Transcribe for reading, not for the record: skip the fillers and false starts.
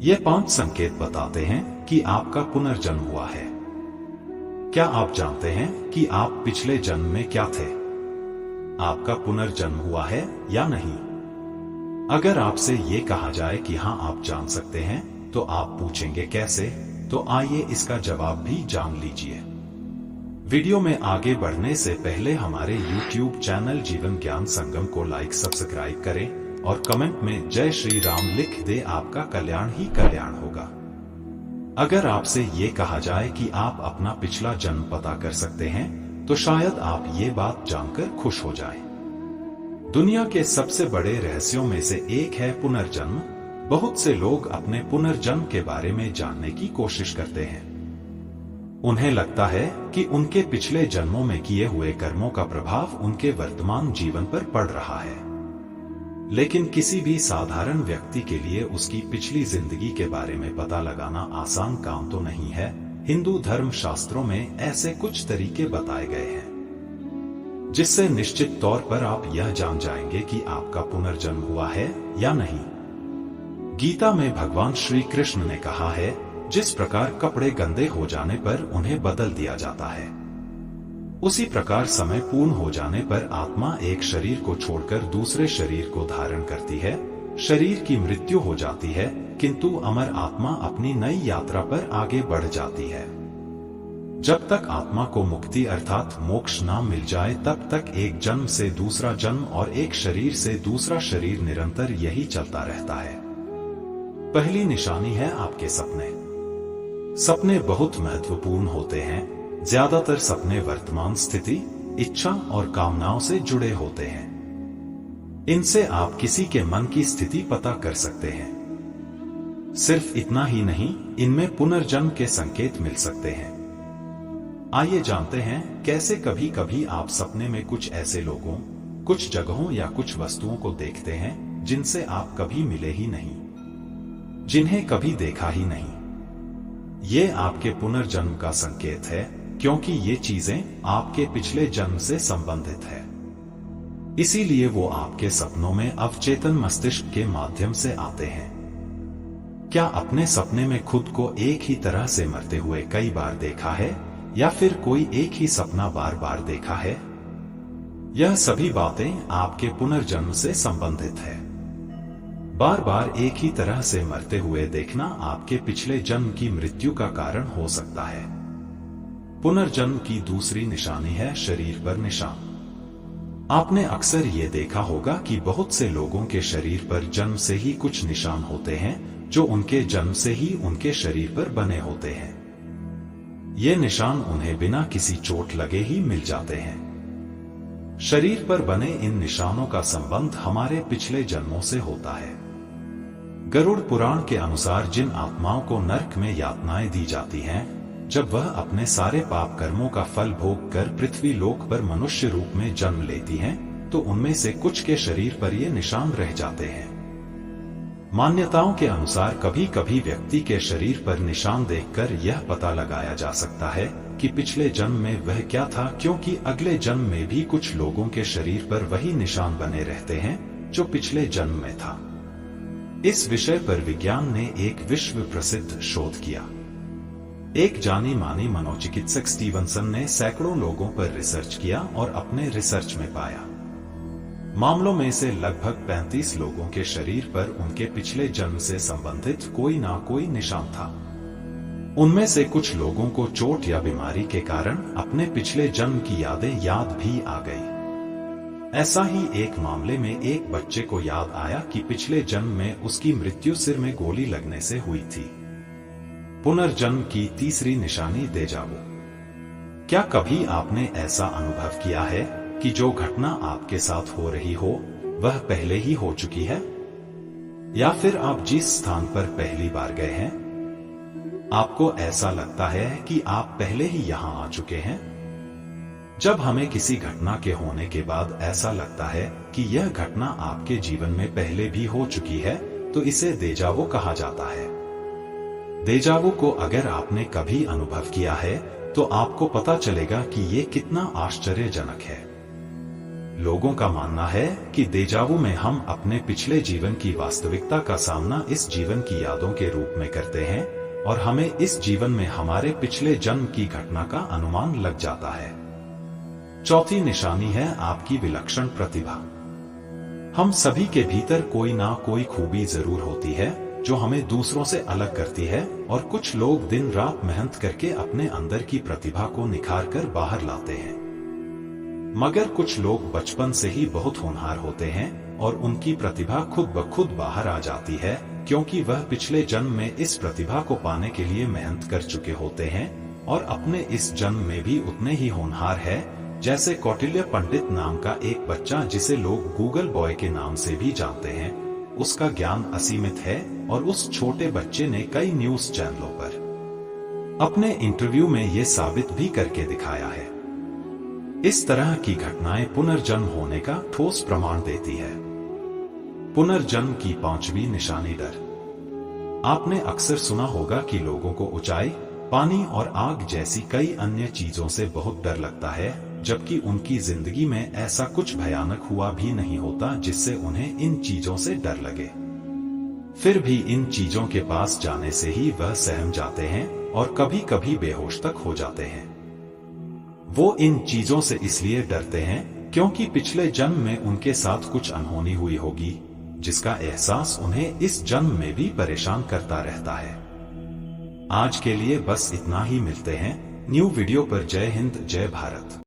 ये 5 संकेत बताते हैं कि आपका पुनर्जन्म हुआ है। क्या आप जानते हैं कि आप पिछले जन्म में क्या थे? आपका पुनर्जन्म हुआ है या नहीं? अगर आपसे ये कहा जाए कि हाँ आप जान सकते हैं, तो आप पूछेंगे कैसे? तो आइए इसका जवाब भी जान लीजिए। वीडियो में आगे बढ़ने से पहले हमारे YouTube चैनल जीवन ज्ञान संगम को लाइक सब्सक्राइब करें और कमेंट में जय श्री राम लिख दे। आपका कल्याण ही कल्याण होगा। अगर आपसे ये कहा जाए कि आप अपना पिछला जन्म पता कर सकते हैं, तो शायद आप ये बात जानकर खुश हो जाएं। दुनिया के सबसे बड़े रहस्यों में से एक है पुनर्जन्म। बहुत से लोग अपने पुनर्जन्म के बारे में जानने की कोशिश करते हैं। उन्हें लगता है कि उनके पिछले जन्मों में किए हुए कर्मों का प्रभाव उनके वर्तमान जीवन पर पड़ रहा है। लेकिन किसी भी साधारण व्यक्ति के लिए उसकी पिछली जिंदगी के बारे में पता लगाना आसान काम तो नहीं है। हिंदू धर्म शास्त्रों में ऐसे कुछ तरीके बताए गए हैं जिससे निश्चित तौर पर आप यह जान जाएंगे कि आपका पुनर्जन्म हुआ है या नहीं। गीता में भगवान श्री कृष्ण ने कहा है, जिस प्रकार कपड़े गंदे हो जाने पर उन्हें बदल दिया जाता है, उसी प्रकार समय पूर्ण हो जाने पर आत्मा एक शरीर को छोड़कर दूसरे शरीर को धारण करती है। शरीर की मृत्यु हो जाती है, किंतु अमर आत्मा अपनी नई यात्रा पर आगे बढ़ जाती है। जब तक आत्मा को मुक्ति अर्थात मोक्ष न मिल जाए, तब तक एक जन्म से दूसरा जन्म और एक शरीर से दूसरा शरीर निरंतर यही चलता रहता है। पहली निशानी है आपके सपने। सपने बहुत महत्वपूर्ण होते हैं। ज्यादातर सपने वर्तमान स्थिति, इच्छा और कामनाओं से जुड़े होते हैं। इनसे आप किसी के मन की स्थिति पता कर सकते हैं। सिर्फ इतना ही नहीं, इनमें पुनर्जन्म के संकेत मिल सकते हैं। आइए जानते हैं कैसे। कभी कभी आप सपने में कुछ ऐसे लोगों, कुछ जगहों या कुछ वस्तुओं को देखते हैं जिनसे आप कभी मिले ही नहीं, जिन्हें कभी देखा ही नहीं। ये आपके पुनर्जन्म का संकेत है, क्योंकि ये चीजें आपके पिछले जन्म से संबंधित है। इसीलिए वो आपके सपनों में अवचेतन मस्तिष्क के माध्यम से आते हैं। क्या अपने सपने में खुद को एक ही तरह से मरते हुए कई बार देखा है, या फिर कोई एक ही सपना बार बार देखा है? यह सभी बातें आपके पुनर्जन्म से संबंधित है। बार बार एक ही तरह से मरते हुए देखना आपके पिछले जन्म की मृत्यु का कारण हो सकता है। पुनर्जन्म की दूसरी निशानी है शरीर पर निशान। आपने अक्सर ये देखा होगा कि बहुत से लोगों के शरीर पर जन्म से ही कुछ निशान होते हैं, जो उनके जन्म से ही उनके शरीर पर बने होते हैं। ये निशान उन्हें बिना किसी चोट लगे ही मिल जाते हैं। शरीर पर बने इन निशानों का संबंध हमारे पिछले जन्मों से होता है। गरुड़ पुराण के अनुसार जिन आत्माओं को नरक में यातनाएं दी जाती हैं, जब वह अपने सारे पाप कर्मों का फल भोग कर पृथ्वी लोक पर मनुष्य रूप में जन्म लेती हैं, तो उनमें से कुछ के शरीर पर ये निशान रह जाते हैं। मान्यताओं के अनुसार कभी कभी व्यक्ति के शरीर पर निशान देखकर यह पता लगाया जा सकता है कि पिछले जन्म में वह क्या था, क्योंकि अगले जन्म में भी कुछ लोगों के शरीर पर वही निशान बने रहते हैं जो पिछले जन्म में था। इस विषय पर विज्ञान ने एक विश्व प्रसिद्ध शोध किया। एक जानी मानी मनोचिकित्सक स्टीवनसन ने सैकड़ों लोगों पर रिसर्च किया और अपने रिसर्च में पाया मामलों में से लगभग 35 लोगों के शरीर पर उनके पिछले जन्म से संबंधित कोई ना कोई निशान था। उनमें से कुछ लोगों को चोट या बीमारी के कारण अपने पिछले जन्म की यादें याद भी आ गई। ऐसा ही एक मामले में एक बच्चे को याद आया कि पिछले जन्म में उसकी मृत्यु सिर में गोली लगने से हुई थी। पुनर्जन्म की तीसरी निशानी देजावु। क्या कभी आपने ऐसा अनुभव किया है कि जो घटना आपके साथ हो रही हो वह पहले ही हो चुकी है? या फिर आप जिस स्थान पर पहली बार गए हैं, आपको ऐसा लगता है कि आप पहले ही यहां आ चुके हैं? जब हमें किसी घटना के होने के बाद ऐसा लगता है कि यह घटना आपके जीवन में पहले भी हो चुकी है, तो इसे देजावु कहा जाता है। देजावु को अगर आपने कभी अनुभव किया है, तो आपको पता चलेगा कि ये कितना आश्चर्यजनक है। लोगों का मानना है कि देजावु में हम अपने पिछले जीवन की वास्तविकता का सामना इस जीवन की यादों के रूप में करते हैं और हमें इस जीवन में हमारे पिछले जन्म की घटना का अनुमान लग जाता है। चौथी निशानी है आपकी विलक्षण प्रतिभा। हम सभी के भीतर कोई ना कोई खूबी जरूर होती है जो हमें दूसरों से अलग करती है और कुछ लोग दिन रात मेहनत करके अपने अंदर की प्रतिभा को निखार कर बाहर लाते हैं, मगर कुछ लोग बचपन से ही बहुत होनहार होते हैं और उनकी प्रतिभा खुद ब खुद बाहर आ जाती है क्योंकि वह पिछले जन्म में इस प्रतिभा को पाने के लिए मेहनत कर चुके होते हैं और अपने इस जन्म में भी उतने ही होनहार है। जैसे कौटिल्य पंडित नाम का एक बच्चा जिसे लोग गूगल बॉय के नाम से भी जानते हैं, उसका ज्ञान असीमित है और उस छोटे बच्चे ने कई न्यूज चैनलों पर अपने इंटरव्यू में ये साबित भी करके दिखाया है। इस तरह की घटनाएं पुनर्जन्म होने का ठोस प्रमाण देती है। पुनर्जन्म की पांचवी निशानी डर। आपने अक्सर सुना होगा कि लोगों को ऊंचाई, पानी और आग जैसी कई अन्य चीजों से बहुत डर लगता है, जबकि उनकी जिंदगी में ऐसा कुछ भयानक हुआ भी नहीं होता जिससे उन्हें इन चीजों से डर लगे। फिर भी इन चीजों के पास जाने से ही वह सहम जाते हैं और कभी कभी बेहोश तक हो जाते हैं। वो इन चीजों से इसलिए डरते हैं क्योंकि पिछले जन्म में उनके साथ कुछ अनहोनी हुई होगी, जिसका एहसास उन्हें इस जन्म में भी परेशान करता रहता है। आज के लिए बस इतना ही। मिलते हैं न्यू वीडियो पर। जय हिंद, जय भारत।